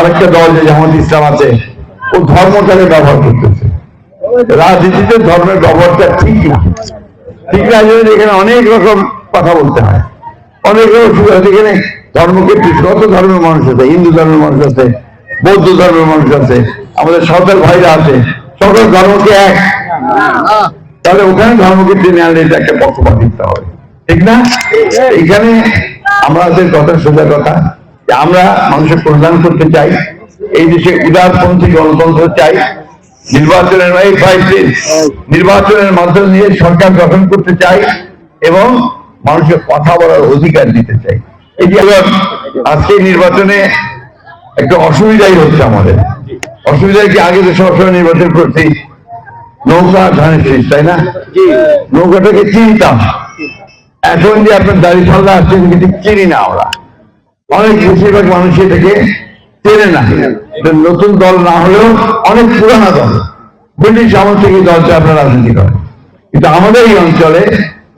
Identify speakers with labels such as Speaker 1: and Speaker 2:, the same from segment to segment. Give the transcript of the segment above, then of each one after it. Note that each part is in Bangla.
Speaker 1: আরেকটা দল যে জামাত ইসলাম আছে, ও ধর্মটাকে ব্যবহার করতেছে। রাজনীতিতে ধর্মের ব্যবহারটা ঠিক না, ঠিক না। এখানে অনেক রকম কথা বলতে হয়, অনেক রকম সুবিধা। এখানে ধর্মকে কত ধর্মের মানুষ আছে, হিন্দু ধর্মের মানুষ আছে, বৌদ্ধ ধর্মের মানুষ আছে, আমাদের সাঁওতাল ভাইরা আছে, সকল ধর্মকে এক। তাহলে ওখানে ধর্মকে টেনে আনলে এটা একটা পক্ষপাত দিতে হবে, ঠিক না? এখানে আমাদের কথা, সোজা কথা, যে আমরা মানুষের কল্যাণ করতে চাই, এই দেশে উদারপন্থী গণতন্ত্র চাই, নির্বাচনের মাধ্যমে নিয়ে সরকার গঠন করতে চাই এবং মানুষের কথা বলার অধিকার দিতে চাই। এই যে আজকে নির্বাচনে একটা অসুবিধাই হচ্ছে আমাদের। অসুবিধা কি, আগে তো সবসময় নির্বাচন করছি নৌকা ধানের শীষ, তাই না? নৌকাটাকে চিনতাম। এখন যে আপনার দাড়ি পাল্লা আসছে ঠিক চিনি না আমরা, অনেক বেশিরভাগ মানুষ এটাকে চেনে না। নতুন দল না হলেও অনেক পুরানা দল, ব্রিটিশ আমল থেকে দলটা আপনার রাজনীতি করে। কিন্তু আমাদের এই অঞ্চলে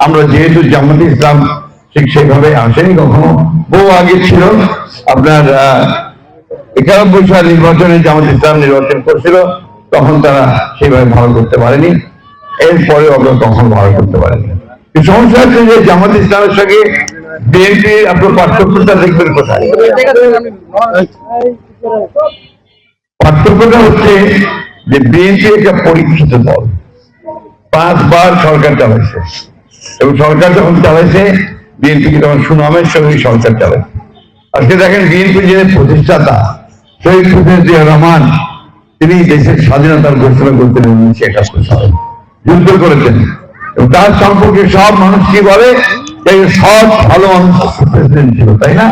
Speaker 1: আমরা যেহেতু জামাত ইসলাম ঠিক সেভাবে আসেনি কখনো, বহু আগে ছিল আপনার 91 সাল নির্বাচনে জামাত ইসলাম নির্বাচন করছিল, তখন তারা সেভাবে ভালো করতে পারেনি, এরপরে আমরা তখন ভালো করতে পারেনি। সমস্যা হচ্ছে যে জামাত ইসলামের সঙ্গে বিএনপি আপনার পার্থক্যটা দেখবেন কোথায়? পার্থক্যটা হচ্ছে যে বিএনপি একটা পরীক্ষিত দল, 5 বার সরকার চালাইছে, এবং সরকার যখন চালাইছে বিএনপি তখন সুনামের সঙ্গে সরকার চালাইছে। আজকে দেখেন বিএনপি যে প্রতিষ্ঠাতা শহীদ প্রেসিডেন্ট জিয়া রহমান, তিনি দেশের স্বাধীনতার ঘোষণা করতেন 1971 সালে, যুদ্ধ করেছেন, এবং তার সম্পর্কে সব মানুষ কি বলে, সব ভালো মানুষ প্রেসিডেন্ট ছিল, তাই না?